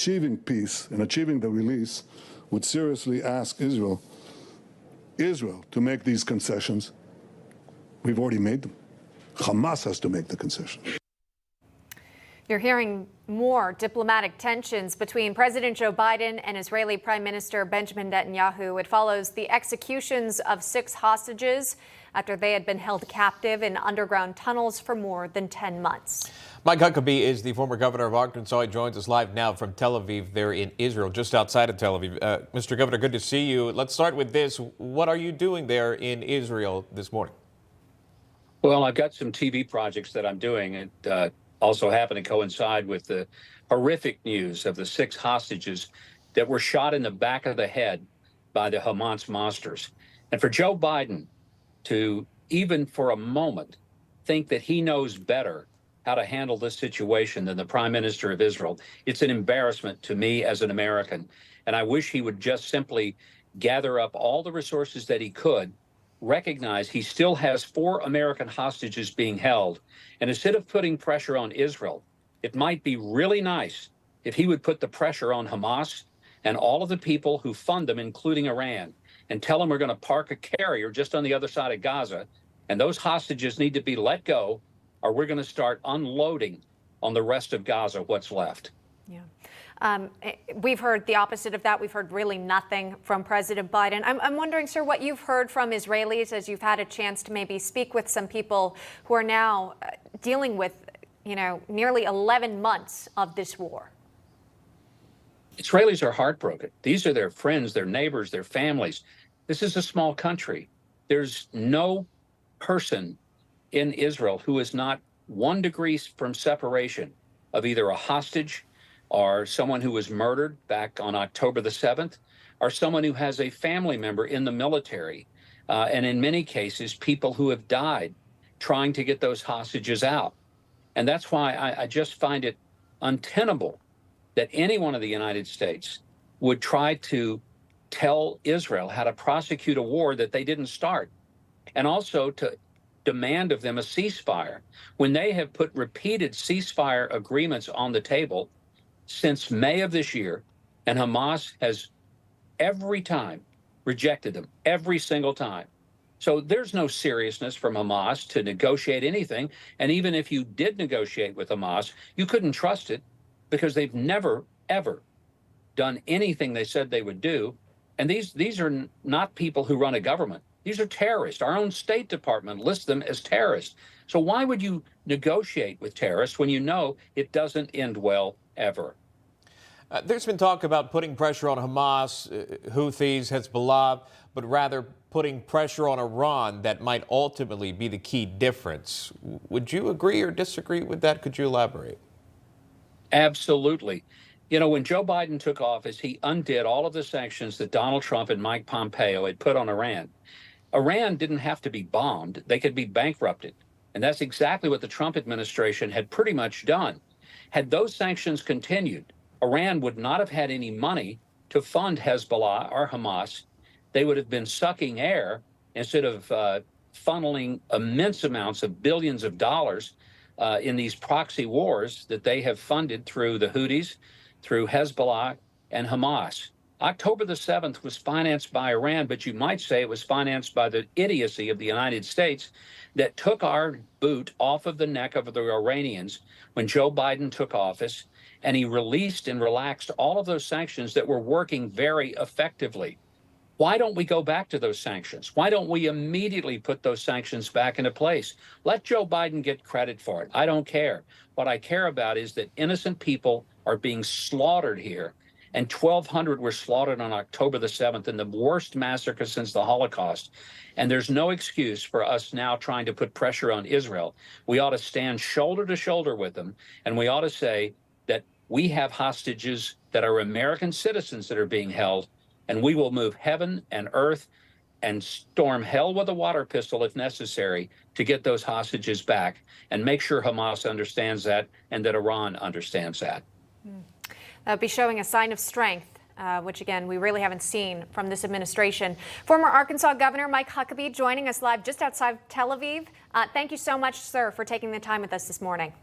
Achieving peace and achieving the release would seriously ask Israel to make these concessions. We've already made them. Hamas has to make the concession. You're hearing more diplomatic tensions between President Joe Biden and Israeli Prime Minister Benjamin Netanyahu. It follows the executions of 6 hostages after they had been held captive in underground tunnels for more than 10 months. Mike Huckabee is the former governor of Arkansas. He joins us live now from Tel Aviv there in Israel, just outside of Tel Aviv. Mr. Governor, good to see you. Let's start with this. What are you doing there in Israel this morning? Well, I've got some TV projects that I'm doing. It also happened to coincide with the horrific news of the 6 hostages that were shot in the back of the head by the Hamas monsters. And for Joe Biden to even for a moment think that he knows better how to handle this situation than the Prime Minister of Israel, it's an embarrassment to me as an American. And I wish he would just simply gather up all the resources that he could, recognize he still has 4 American hostages being held. And instead of putting pressure on Israel, it might be really nice if he would put the pressure on Hamas and all of the people who fund them, including Iran, and tell them we're going to park a carrier just on the other side of Gaza, and those hostages need to be let go, or we're going to start unloading on the rest of Gaza what's left. Yeah. We've heard the opposite of that. We've heard really nothing from President Biden. I'm wondering, sir, what you've heard from Israelis as you've had a chance to maybe speak with some people who are now dealing with, nearly 11 months of this war. Israelis are heartbroken. These are their friends, their neighbors, their families. This is a small country. There's no person in Israel who is not 1 degree from separation of either a hostage or someone who was murdered back on October the 7th, or someone who has a family member in the military, and in many cases, people who have died trying to get those hostages out. And that's why I just find it untenable that anyone in the United States would try to tell Israel how to prosecute a war that they didn't start, and also to demand of them a ceasefire when they have put repeated ceasefire agreements on the table since May of this year, and Hamas has every time rejected them, every single time. So there's no seriousness from Hamas to negotiate anything. And even if you did negotiate with Hamas, you couldn't trust it because they've never, ever done anything they said they would do. And these are not people who run a government. These are terrorists. Our own State Department lists them as terrorists. So why would you negotiate with terrorists when you know it doesn't end well ever? There's been talk about putting pressure on Hamas, Houthis, Hezbollah, but rather putting pressure on Iran that might ultimately be the key difference. Would you agree or disagree with that? Could you elaborate? Absolutely. When Joe Biden took office, he undid all of the sanctions that Donald Trump and Mike Pompeo had put on Iran. Iran didn't have to be bombed. They could be bankrupted. And that's exactly what the Trump administration had pretty much done. Had those sanctions continued, Iran would not have had any money to fund Hezbollah or Hamas. They would have been sucking air instead of funneling immense amounts of billions of dollars in these proxy wars that they have funded through the Houthis, through Hezbollah and Hamas. October the 7th was financed by Iran, but you might say it was financed by the idiocy of the United States that took our boot off of the neck of the Iranians when Joe Biden took office, and he released and relaxed all of those sanctions that were working very effectively. Why don't we go back to those sanctions? Why don't we immediately put those sanctions back into place? Let Joe Biden get credit for it. I don't care. What I care about is that innocent people are being slaughtered here, and 1,200 were slaughtered on October the 7th in the worst massacre since the Holocaust. And there's no excuse for us now trying to put pressure on Israel. We ought to stand shoulder to shoulder with them, and we ought to say that we have hostages that are American citizens that are being held, and we will move heaven and earth and storm hell with a water pistol if necessary to get those hostages back and make sure Hamas understands that and that Iran understands that. That would be showing a sign of strength, which, again, we really haven't seen from this administration. Former Arkansas Governor Mike Huckabee joining us live just outside Tel Aviv. Thank you so much, sir, for taking the time with us this morning.